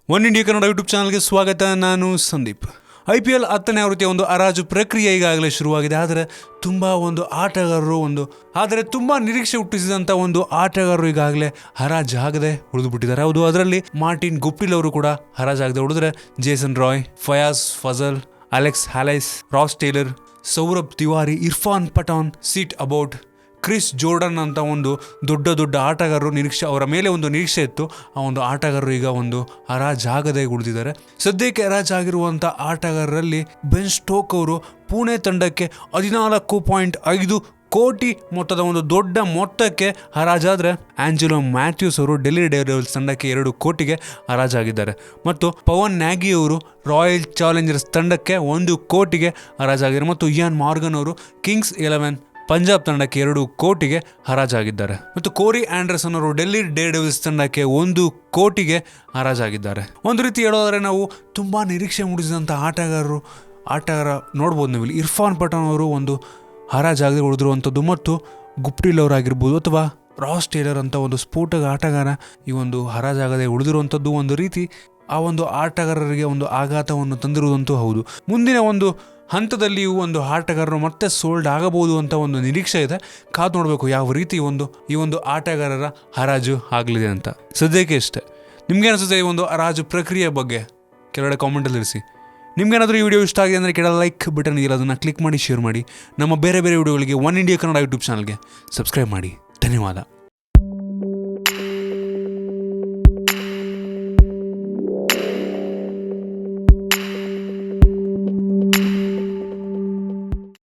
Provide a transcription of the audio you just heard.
One India Kannada YouTube ಚಾನಲ್ಗೆ ಸ್ವಾಗತ. ನಾನು ಸಂದೀಪ್. IPL 10ನೇ ಆವೃತ್ತಿಯ ಒಂದು ಹರಾಜು ಪ್ರಕ್ರಿಯೆ ಈಗಾಗಲೇ ಶುರುವಾಗಿದೆ. ಆದರೆ ತುಂಬ ನಿರೀಕ್ಷೆ ಹುಟ್ಟಿಸಿದಂಥ ಒಂದು ಆಟಗಾರರು ಈಗಾಗಲೇ ಹರಾಜಾಗದೆ ಉಳಿದುಬಿಟ್ಟಿದ್ದಾರೆ. ಹೌದು, ಅದರಲ್ಲಿ ಮಾರ್ಟಿನ್ ಗುಪ್ಟಿಲ್ ಅವರು ಕೂಡ ಹರಾಜಾಗದೆ ಉಳಿದ್ರೆ Jason Roy, Faiz Fazal, Alex Hales, Ross Taylor, Saurabh Tiwary, Irfan Pathan, Sean Abbott, Chris Jordan ಅಂತ ಒಂದು ದೊಡ್ಡ ಆಟಗಾರರು ಅವರ ಮೇಲೆ ಒಂದು ನಿರೀಕ್ಷೆ ಇತ್ತು. ಆ ಒಂದು ಆಟಗಾರರು ಈಗ ಒಂದು ಹರಾಜಾಗದೆ ಉಳಿದಿದ್ದಾರೆ. ಸದ್ಯಕ್ಕೆ ಹರಾಜಾಗಿರುವಂಥ ಆಟಗಾರರಲ್ಲಿ ಬೆನ್ ಸ್ಟೋಕ್ ಅವರು ಪುಣೆ ತಂಡಕ್ಕೆ 14.5 ಕೋಟಿ ಮೊತ್ತದ ಒಂದು ದೊಡ್ಡ ಮೊತ್ತಕ್ಕೆ ಹರಾಜಾದರೆ, ಆಂಜೆಲೋ ಮ್ಯಾಥ್ಯೂಸ್ ಅವರು ಡೆಲ್ಲಿ ಡೇರ್ಡೆವಿಲ್ಸ್ ತಂಡಕ್ಕೆ 2 ಕೋಟಿಗೆ ಹರಾಜಾಗಿದ್ದಾರೆ. ಮತ್ತು ಪವನ್ ನ್ಯಾಗಿ ಅವರು ರಾಯಲ್ ಚಾಲೆಂಜರ್ಸ್ ತಂಡಕ್ಕೆ 1 ಕೋಟಿಗೆ ಹರಾಜಾಗಿದ್ದಾರೆ. ಮತ್ತು ಇಯಾನ್ ಮಾರ್ಗನ್ ಅವರು ಕಿಂಗ್ಸ್ 11 ಪಂಜಾಬ್ ತಂಡಕ್ಕೆ 2 ಕೋಟಿಗೆ ಹರಾಜಾಗಿದ್ದಾರೆ. ಮತ್ತು ಕೋರಿ ಆಂಡರ್ಸನ್ ಅವರು ಡೆಲ್ಲಿ ಡೇರ್ಡೆವಿಲ್ಸ್ ತಂಡಕ್ಕೆ 1 ಕೋಟಿಗೆ ಹರಾಜಾಗಿದ್ದಾರೆ. ಒಂದು ರೀತಿ ಹೇಳೋದಾದ್ರೆ ನಾವು ತುಂಬ ನಿರೀಕ್ಷೆ ಮೂಡಿಸಿದಂಥ ಆಟಗಾರ ನೋಡ್ಬೋದು. ನೀವು ಇಲ್ಲಿ ಇರ್ಫಾನ್ ಪಠಾನ್ ಅವರು ಒಂದು ಹರಾಜಾಗದೆ ಉಳಿದಿರುವಂಥದ್ದು, ಮತ್ತು ಗುಪ್ಟಿಲ್ ಅವರಾಗಿರ್ಬೋದು ಅಥವಾ ರಾಸ್ ಟೇಲರ್ ಅಂತ ಒಂದು ಸ್ಫೋಟಕ ಆಟಗಾರ ಈ ಒಂದು ಹರಾಜಾಗದೆ ಉಳಿದಿರುವಂಥದ್ದು ಒಂದು ರೀತಿ ಆ ಒಂದು ಆಟಗಾರರಿಗೆ ಒಂದು ಆಘಾತವನ್ನು ತಂದಿರುವುದಂತೂ ಹೌದು. ಮುಂದಿನ ಒಂದು ಹಂತದಲ್ಲಿ ಒಂದು ಆಟಗಾರರು ಮತ್ತೆ ಸೋಲ್ಡ್ ಆಗಬಹುದು ಅಂತ ಒಂದು ನಿರೀಕ್ಷೆ ಇದೆ. ಕಾದು ನೋಡಬೇಕು ಯಾವ ರೀತಿ ಈ ಒಂದು ಆಟಗಾರರ ಹರಾಜು ಆಗಲಿದೆ ಅಂತ. ಸದ್ಯಕ್ಕೆ ಇಷ್ಟೇ. ನಿಮ್ಗೆ ಅನಿಸುತ್ತೆ ಈ ಒಂದು ಹರಾಜು ಪ್ರಕ್ರಿಯೆ ಬಗ್ಗೆ ಕೆಳಗಡೆ ಕಾಮೆಂಟಲ್ಲಿ ತಿಳಿಸಿ. ನಿಮ್ಗೇನಾದರೂ ಈ ವಿಡಿಯೋ ಇಷ್ಟ ಆಗಿದೆ ಅಂದರೆ ಕೆಳಗೆ ಲೈಕ್ ಬಟನ್ ಇದೆಯಲ್ಲ, ಅದನ್ನು ಕ್ಲಿಕ್ ಮಾಡಿ ಶೇರ್ ಮಾಡಿ. ನಮ್ಮ ಬೇರೆ ವಿಡಿಯೋಗಳಿಗೆ ಒನ್ ಇಂಡಿಯಾ ಕನ್ನಡ ಯೂಟ್ಯೂಬ್ ಚಾನಲ್ಗೆ ಸಬ್ಸ್ಕ್ರೈಬ್ ಮಾಡಿ. ಧನ್ಯವಾದ.